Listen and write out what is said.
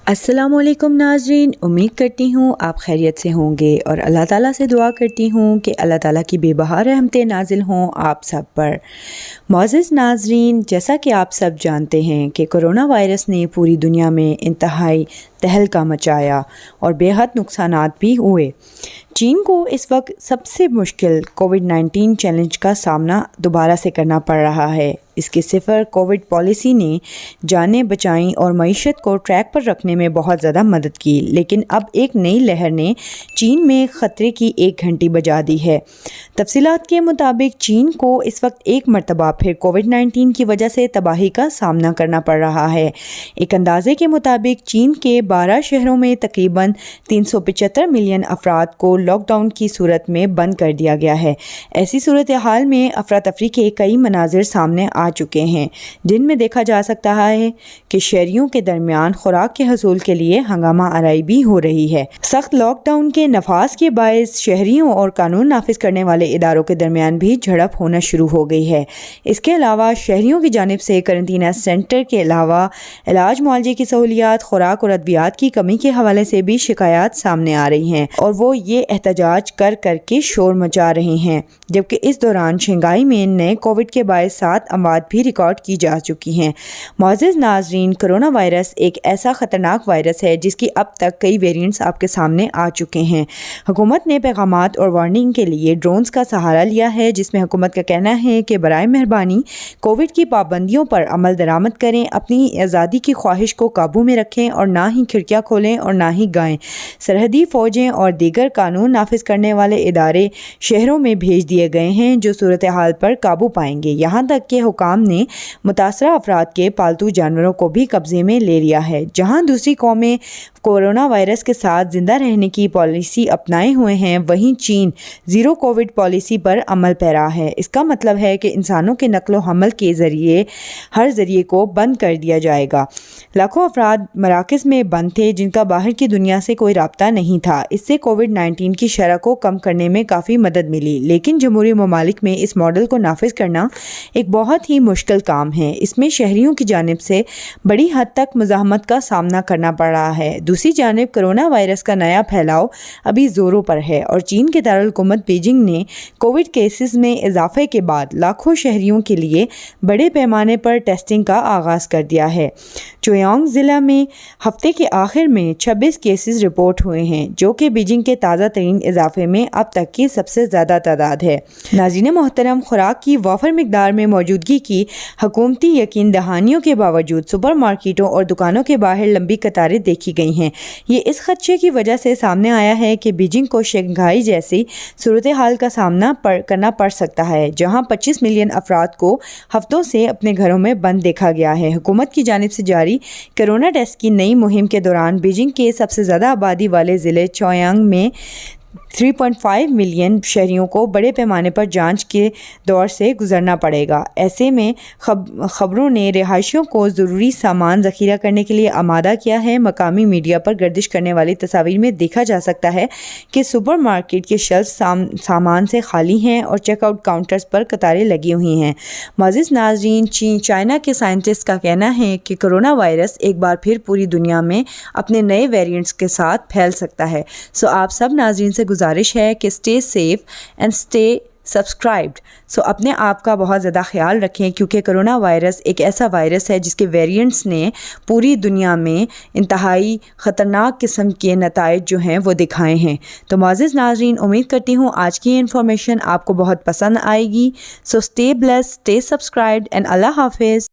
السلام علیکم ناظرین، امید کرتی ہوں آپ خیریت سے ہوں گے اور اللہ تعالیٰ سے دعا کرتی ہوں کہ اللہ تعالیٰ کی بے بہا رحمتیں نازل ہوں آپ سب پر۔ معزز ناظرین، جیسا کہ آپ سب جانتے ہیں کہ کرونا وائرس نے پوری دنیا میں انتہائی تہلکہ مچایا اور بے حد نقصانات بھی ہوئے۔ چین کو اس وقت سب سے مشکل کووڈ-19 چیلنج کا سامنا دوبارہ سے کرنا پڑ رہا ہے۔ اس کی صفر کووڈ پالیسی نے جانیں بچائیں اور معیشت کو ٹریک پر رکھنے میں بہت زیادہ مدد کی، لیکن اب ایک نئی لہر نے چین میں خطرے کی ایک گھنٹی بجا دی ہے۔ تفصیلات کے مطابق چین کو اس وقت ایک مرتبہ پھر کووڈ-19 کی وجہ سے تباہی کا سامنا کرنا پڑ رہا ہے۔ ایک اندازے کے مطابق چین کے 12 شہروں میں تقریباً 375 ملین افراد کو لاک ڈاؤن کی صورت میں بند کر دیا گیا ہے۔ ایسی صورتحال میں افراتفری کے کئی مناظر سامنے آ چکے ہیں، جن میں دیکھا جا سکتا ہے کہ شہریوں کے درمیان خوراک کے حصول کے لیے ہنگامہ آرائی بھی ہو رہی ہے۔ سخت لاک ڈاؤن کے نفاذ کے باعث شہریوں اور قانون نافذ کرنے والے اداروں کے درمیان بھی جھڑپ ہونا شروع ہو گئی ہے۔ اس کے علاوہ شہریوں کی جانب سے قرنطینہ سینٹر کے علاوہ علاج معالجے کی سہولیات، خوراک اور ادویات کی کمی کے حوالے سے بھی شکایات سامنے آ رہی ہیں اور وہ یہ احتجاج کر کے شور مچا رہے ہیں، جبکہ اس دوران شنگھائی میں نئے کووڈ کے باعث 7 اموات بھی ریکارڈ کی جا چکی ہیں۔ معزز ناظرین، کرونا وائرس ایک ایسا خطرناک وائرس ہے جس کی اب تک کئی ویریئنٹس آپ کے سامنے آ چکے ہیں۔ حکومت نے پیغامات اور وارننگ کے لیے ڈرونز کا سہارا لیا ہے، جس میں حکومت کا کہنا ہے کہ برائے مہربانی کووڈ کی پابندیوں پر عمل درآمد کریں، اپنی آزادی کی خواہش کو قابو میں رکھیں اور نہ ہی کھڑکیاں کھولیں اور نہ ہی گائیں۔ سرحدی فوجیں اور دیگر قانون نافذ کرنے والے ادارے شہروں میں بھیج دیے گئے ہیں جو صورتحال پر قابو پائیں گے۔ یہاں تک کہ حکام نے متاثرہ افراد کے پالتو جانوروں کو بھی قبضے میں لے لیا ہے۔ جہاں دوسری قومیں کورونا وائرس کے ساتھ زندہ رہنے کی پالیسی اپنائے ہوئے ہیں، وہیں چین زیرو کووڈ پالیسی پر عمل پیرا ہے۔ اس کا مطلب ہے کہ انسانوں کے نقل و حمل کے ذریعے ہر ذریعے کو بند کر دیا جائے گا۔ لاکھوں افراد مراکز میں بند تھے جن کا باہر کی دنیا سے کوئی رابطہ نہیں تھا۔ اس سے کووڈ-19 کی شرح کو کم کرنے میں کافی مدد ملی، لیکن جمہوری ممالک میں اس ماڈل کو نافذ کرنا ایک بہت ہی مشکل کام ہے۔ اس میں شہریوں کی جانب سے بڑی حد تک مزاحمت کا سامنا کرنا پڑ رہا ہے۔ دوسری جانب کرونا وائرس کا نیا پھیلاؤ ابھی زوروں پر ہے اور چین کے دارالحکومت بیجنگ نے کووڈ کیسز میں اضافے کے بعد لاکھوں شہریوں کے لیے بڑے پیمانے پر ٹیسٹنگ کا آغاز کر دیا ہے۔ چویانگ ضلع میں ہفتے کے آخر میں 26 کیسز رپورٹ ہوئے ہیں، جو کہ بیجنگ کے تازہ ترین اضافے میں اب تک کی سب سے زیادہ تعداد ہے۔ ناظرین محترم، خوراک کی وافر مقدار میں موجودگی کی حکومتی یقین دہانیوں کے باوجود سپر مارکیٹوں اور دکانوں کے باہر لمبی قطاریں دیکھی گئی ہیں۔ یہ اس خدشے کی وجہ سے سامنے آیا ہے کہ بیجنگ کو شنگھائی جیسی صورتحال کا سامنا کرنا پڑ سکتا ہے، جہاں 25 ملین افراد کو ہفتوں سے اپنے گھروں میں بند دیکھا گیا ہے۔ حکومت کی جانب سے جاری کرونا ٹیسٹ کی نئی مہم کے دوران بیجنگ کے سب سے زیادہ آبادی والے ضلع چویانگ میں 3.5 ملین شہریوں کو بڑے پیمانے پر جانچ کے دور سے گزرنا پڑے گا۔ ایسے میں خبروں نے رہائشیوں کو ضروری سامان ذخیرہ کرنے کے لیے آمادہ کیا ہے۔ مقامی میڈیا پر گردش کرنے والی تصاویر میں دیکھا جا سکتا ہے کہ سپر مارکیٹ کے شیلف سامان سے خالی ہیں اور چیک آؤٹ کاؤنٹرز پر قطاریں لگی ہوئی ہیں۔ معزز ناظرین، چائنا کے سائنٹسٹ کا کہنا ہے کہ کرونا وائرس ایک بار پھر پوری دنیا میں اپنے نئے ویریئنٹس کے ساتھ پھیل سکتا ہے۔ آپ سب ناظرین سے گزارش ہے کہ stay safe and stay subscribed. اپنے آپ کا بہت زیادہ خیال رکھیں، کیونکہ کرونا وائرس ایک ایسا وائرس ہے جس کے ویریئنٹس نے پوری دنیا میں انتہائی خطرناک قسم کے نتائج جو ہیں وہ دکھائے ہیں۔ تو معزز ناظرین، امید کرتی ہوں آج کی انفارمیشن آپ کو بہت پسند آئے گی۔ Stay blessed, stay subscribed and اللہ حافظ۔